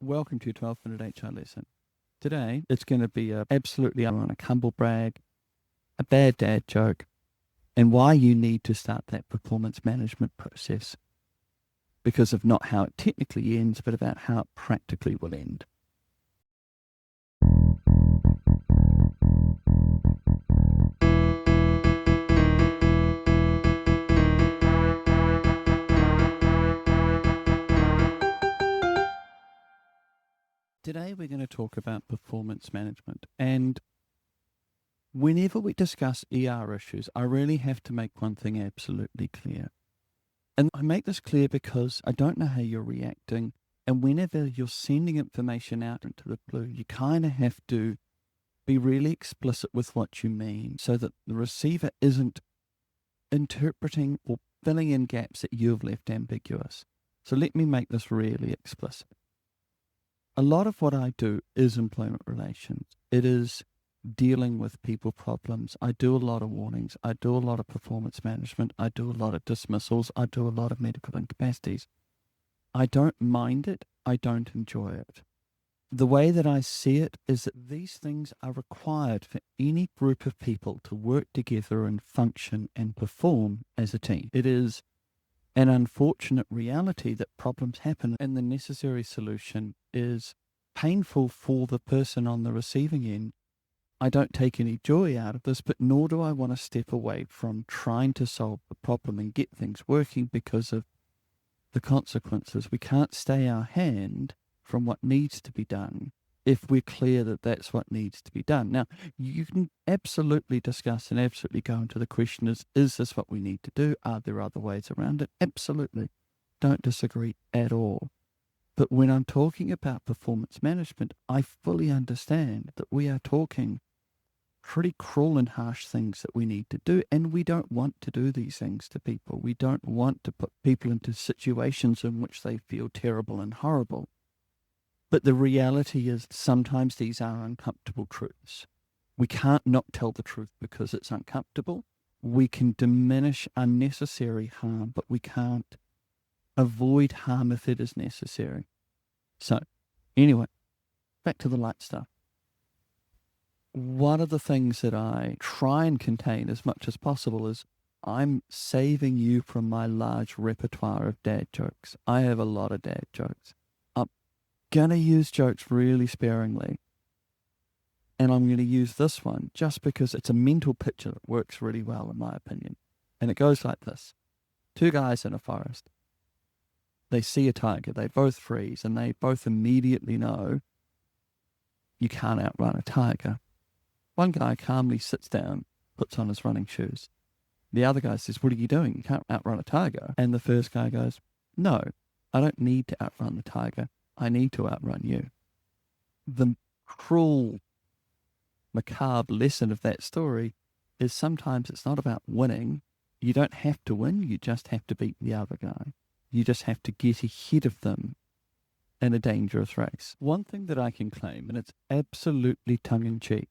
Welcome to your 12-minute HR lesson. Today, it's going to be absolutely ironic humble brag, a bad dad joke, and why you need to start that performance management process because of not how it technically ends, but about how it practically will end. Today, we're going to talk about performance management. And whenever we discuss ER issues, I really have to make one thing absolutely clear. And I make this clear because I don't know how you're reacting. And whenever you're sending information out into the blue, you kind of have to be really explicit with what you mean so that the receiver isn't interpreting or filling in gaps that you've left ambiguous. So let me make this really explicit. A lot of what I do is employment relations. It is dealing with people problems. I do a lot of warnings. I do a lot of performance management. I do a lot of dismissals. I do a lot of medical incapacities. I don't mind it. I don't enjoy it. The way that I see it is that these things are required for any group of people to work together and function and perform as a team. It is an unfortunate reality that problems happen, and the necessary solution is painful for the person on the receiving end. I don't take any joy out of this, but nor do I want to step away from trying to solve the problem and get things working because of the consequences. We can't stay our hand from what needs to be done if we're clear that that's what needs to be done. Now, you can absolutely discuss and absolutely go into the question is this what we need to do? Are there other ways around it? Absolutely. Don't disagree at all. But when I'm talking about performance management, I fully understand that we are talking pretty cruel and harsh things that we need to do, and we don't want to do these things to people. We don't want to put people into situations in which they feel terrible and horrible. But the reality is sometimes these are uncomfortable truths. We can't not tell the truth because it's uncomfortable. We can diminish unnecessary harm, but we can't avoid harm if it is necessary. So, anyway, back to the light stuff. One of the things that I try and contain as much as possible is I'm saving you from my large repertoire of dad jokes. I have a lot of dad jokes. Gonna use jokes really sparingly, and I'm going to use this one just because it's a mental picture that works really well in my opinion. And it goes like this. Two guys in a forest. They see a tiger, they both freeze, and they both immediately know you can't outrun a tiger. One guy calmly sits down, puts on his running shoes. The other guy says, "What are you doing? You can't outrun a tiger." And the first guy goes, "No, I don't need to outrun the tiger. I need to outrun you." The cruel, macabre lesson of that story is sometimes it's not about winning. You don't have to win. You just have to beat the other guy. You just have to get ahead of them in a dangerous race. One thing that I can claim, and it's absolutely tongue-in-cheek,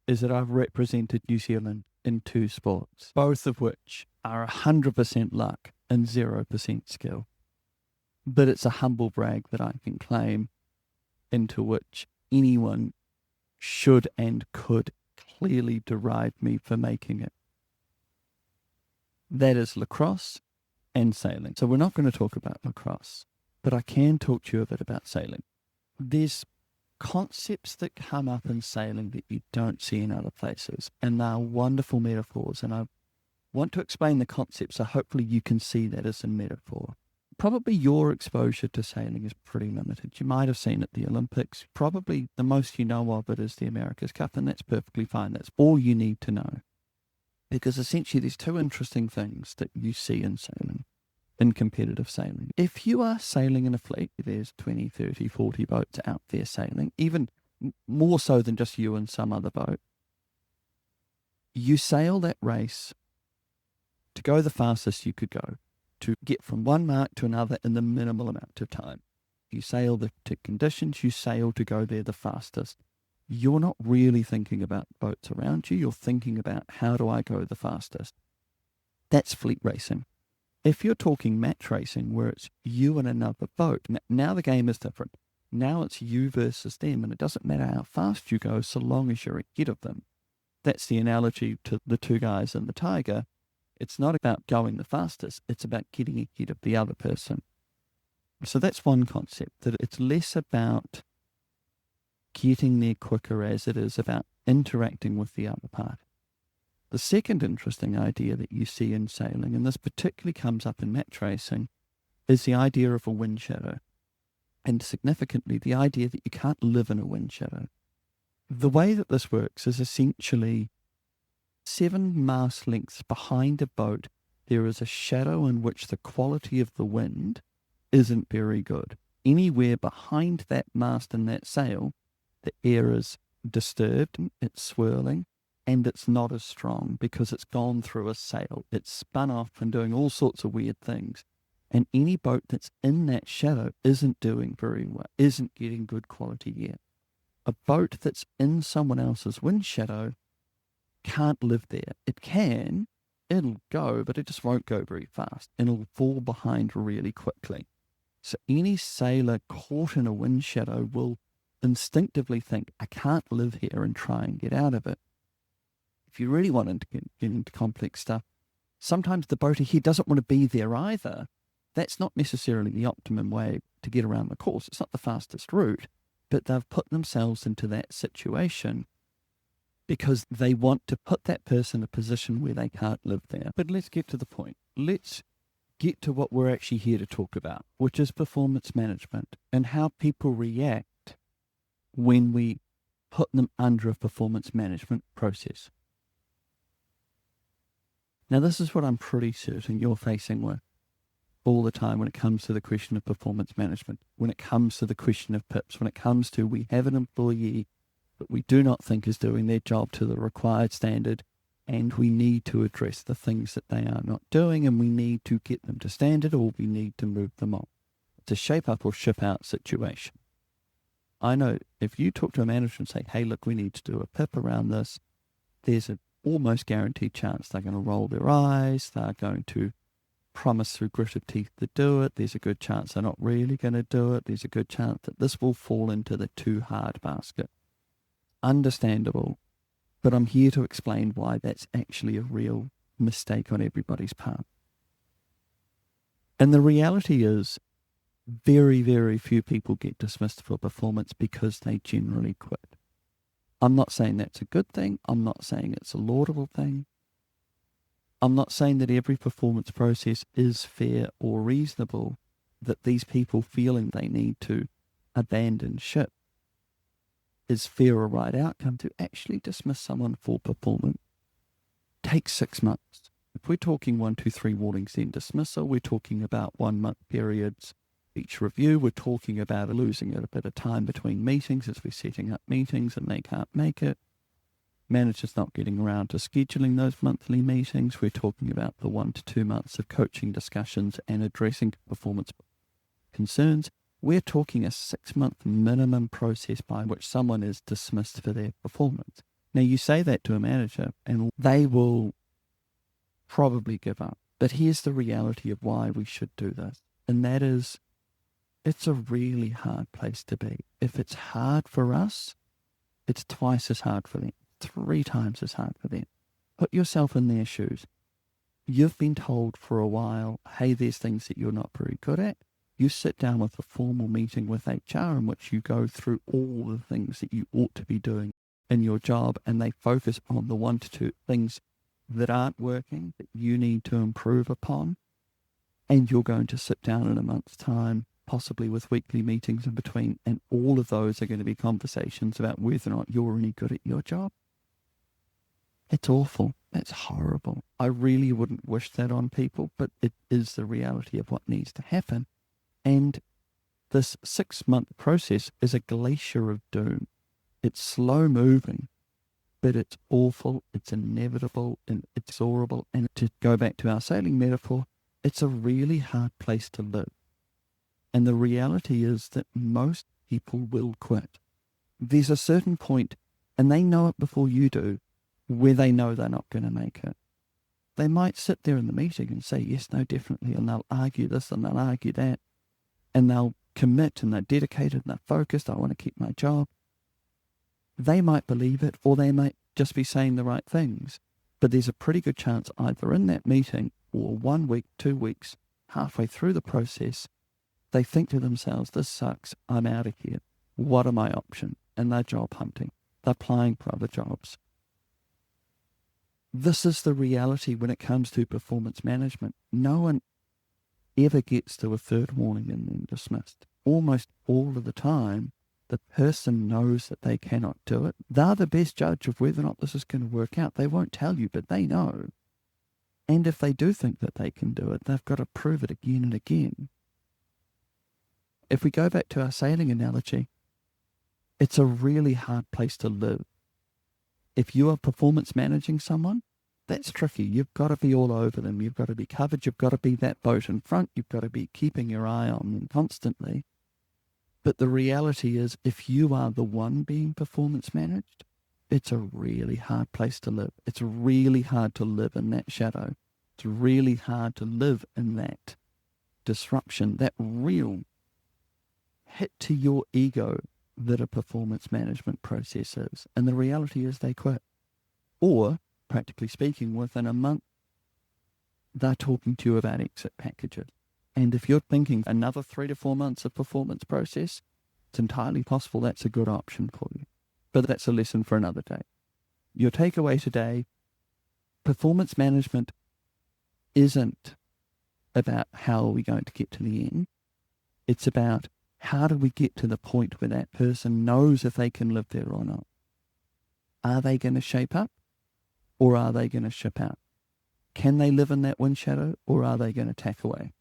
is that I've represented New Zealand in two sports, both of which are 100% luck and 0% skill. But it's a humble brag that I can claim into which anyone should and could clearly deride me for making it. That is lacrosse and sailing. So we're not going to talk about lacrosse, but I can talk to you a bit about sailing. There's concepts that come up in sailing that you don't see in other places, and they're wonderful metaphors, and I want to explain the concepts so hopefully you can see that as a metaphor. Probably your exposure to sailing is pretty limited. You might have seen at the Olympics. Probably the most you know of it is the America's Cup, and that's perfectly fine. That's all you need to know. Because essentially there's two interesting things that you see in sailing, in competitive sailing. If you are sailing in a fleet, there's 20, 30, 40 boats out there sailing, even more so than just you and some other boat. You sail that race to go the fastest you could go, to get from one mark to another in the minimal amount of time. You sail to conditions, you sail to go there the fastest. You're not really thinking about boats around you, you're thinking about how do I go the fastest. That's fleet racing. If you're talking match racing where it's you and another boat, now the game is different. Now it's you versus them, and it doesn't matter how fast you go so long as you're ahead of them. That's the analogy to the two guys in the tiger. It's not about going the fastest, it's about getting ahead of the other person. So that's one concept, that it's less about getting there quicker as it is about interacting with the other party. The second interesting idea that you see in sailing, and this particularly comes up in match racing, is the idea of a wind shadow. And significantly, the idea that you can't live in a wind shadow. The way that this works is essentially 7 mast lengths behind a boat, there is a shadow in which the quality of the wind isn't very good. Anywhere behind that mast and that sail, the air is disturbed, it's swirling, and it's not as strong because it's gone through a sail. It's spun off and doing all sorts of weird things. And any boat that's in that shadow isn't doing very well, isn't getting good quality air. A boat that's in someone else's wind shadow can't live there. It can, it'll go, but it just won't go very fast. And it'll fall behind really quickly. So any sailor caught in a wind shadow will instinctively think, I can't live here, and try and get out of it. If you really want to get into complex stuff, sometimes the boat ahead doesn't want to be there either. That's not necessarily the optimum way to get around the course. It's not the fastest route, but they've put themselves into that situation because they want to put that person in a position where they can't live there. But let's get to the point. Let's get to what we're actually here to talk about, which is performance management and how people react when we put them under a performance management process. Now, this is what I'm pretty certain you're facing with all the time when it comes to the question of performance management, when it comes to the question of PIPs, when it comes to we have an employee that we do not think is doing their job to the required standard, and we need to address the things that they are not doing, and we need to get them to standard, or we need to move them on. It's a shape up or ship out situation. I know if you talk to a manager and say, hey, look, we need to do a PIP around this, there's an almost guaranteed chance they're going to roll their eyes, they're going to promise through grit of teeth to do it, there's a good chance they're not really going to do it, there's a good chance that this will fall into the too hard basket. Understandable, but I'm here to explain why that's actually a real mistake on everybody's part. And the reality is, very, very few people get dismissed for performance because they generally quit. I'm not saying that's a good thing. I'm not saying it's a laudable thing. I'm not saying that every performance process is fair or reasonable, that these people feeling they need to abandon ship is fair or right outcome. To actually dismiss someone for performance takes 6 months. If we're talking 1, 2, 3 warnings then dismissal, we're talking about 1 month periods each review. We're talking about losing a bit of time between meetings as we're setting up meetings and they can't make it. Managers not getting around to scheduling those monthly meetings. We're talking about the 1 to 2 months of coaching discussions and addressing performance concerns. We're talking a 6-month minimum process by which someone is dismissed for their performance. Now, you say that to a manager and they will probably give up. But here's the reality of why we should do this. And that is, it's a really hard place to be. If it's hard for us, it's twice as hard for them, 3 times as hard for them. Put yourself in their shoes. You've been told for a while, hey, there's things that you're not very good at. You sit down with a formal meeting with HR in which you go through all the things that you ought to be doing in your job, and they focus on the 1 to 2 things that aren't working, that you need to improve upon. And you're going to sit down in a month's time, possibly with weekly meetings in between, and all of those are going to be conversations about whether or not you're any good at your job. It's awful. That's horrible. I really wouldn't wish that on people, but it is the reality of what needs to happen. And this 6-month process is a glacier of doom. It's slow moving, but it's awful, it's inevitable, and it's horrible. And to go back to our sailing metaphor, it's a really hard place to live. And the reality is that most people will quit. There's a certain point, and they know it before you do, where they know they're not going to make it. They might sit there in the meeting and say, yes, no, definitely, and they'll argue this and they'll argue that, and they'll commit and they're dedicated and they're focused, I want to keep my job, they might believe it or they might just be saying the right things. But there's a pretty good chance either in that meeting or 1 week, 2 weeks, halfway through the process, they think to themselves, this sucks, I'm out of here. What are my options? And they're job hunting. They're applying for other jobs. This is the reality when it comes to performance management. No one ever gets to a third warning and then dismissed. Almost all of the time, the person knows that they cannot do it. They're the best judge of whether or not this is going to work out. They won't tell you, but they know. And if they do think that they can do it, they've got to prove it again and again. If we go back to our sailing analogy, it's a really hard place to live. If you are performance managing someone, that's tricky. You've got to be all over them. You've got to be covered. You've got to be that boat in front. You've got to be keeping your eye on them constantly. But the reality is, if you are the one being performance managed, it's a really hard place to live. It's really hard to live in that shadow. It's really hard to live in that disruption, that real hit to your ego that a performance management process is. And the reality is they quit. Or, practically speaking, within a month, they're talking to you about exit packages. And if you're thinking another 3 to 4 months of performance process, it's entirely possible that's a good option for you. But that's a lesson for another day. Your takeaway today, performance management isn't about how are we going to get to the end. It's about how do we get to the point where that person knows if they can live there or not. Are they going to shape up or are they going to ship out? Can they live in that wind shadow or are they going to tack away?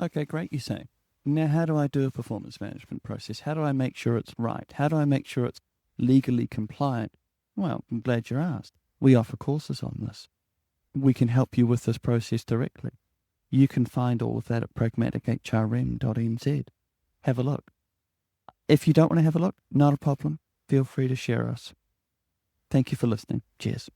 Okay, great, you say. Now, how do I do a performance management process? How do I make sure it's right? How do I make sure it's legally compliant? Well, I'm glad you asked. We offer courses on this. We can help you with this process directly. You can find all of that at pragmatichrm.nz. Have a look. If you don't want to have a look, not a problem. Feel free to share us. Thank you for listening. Cheers.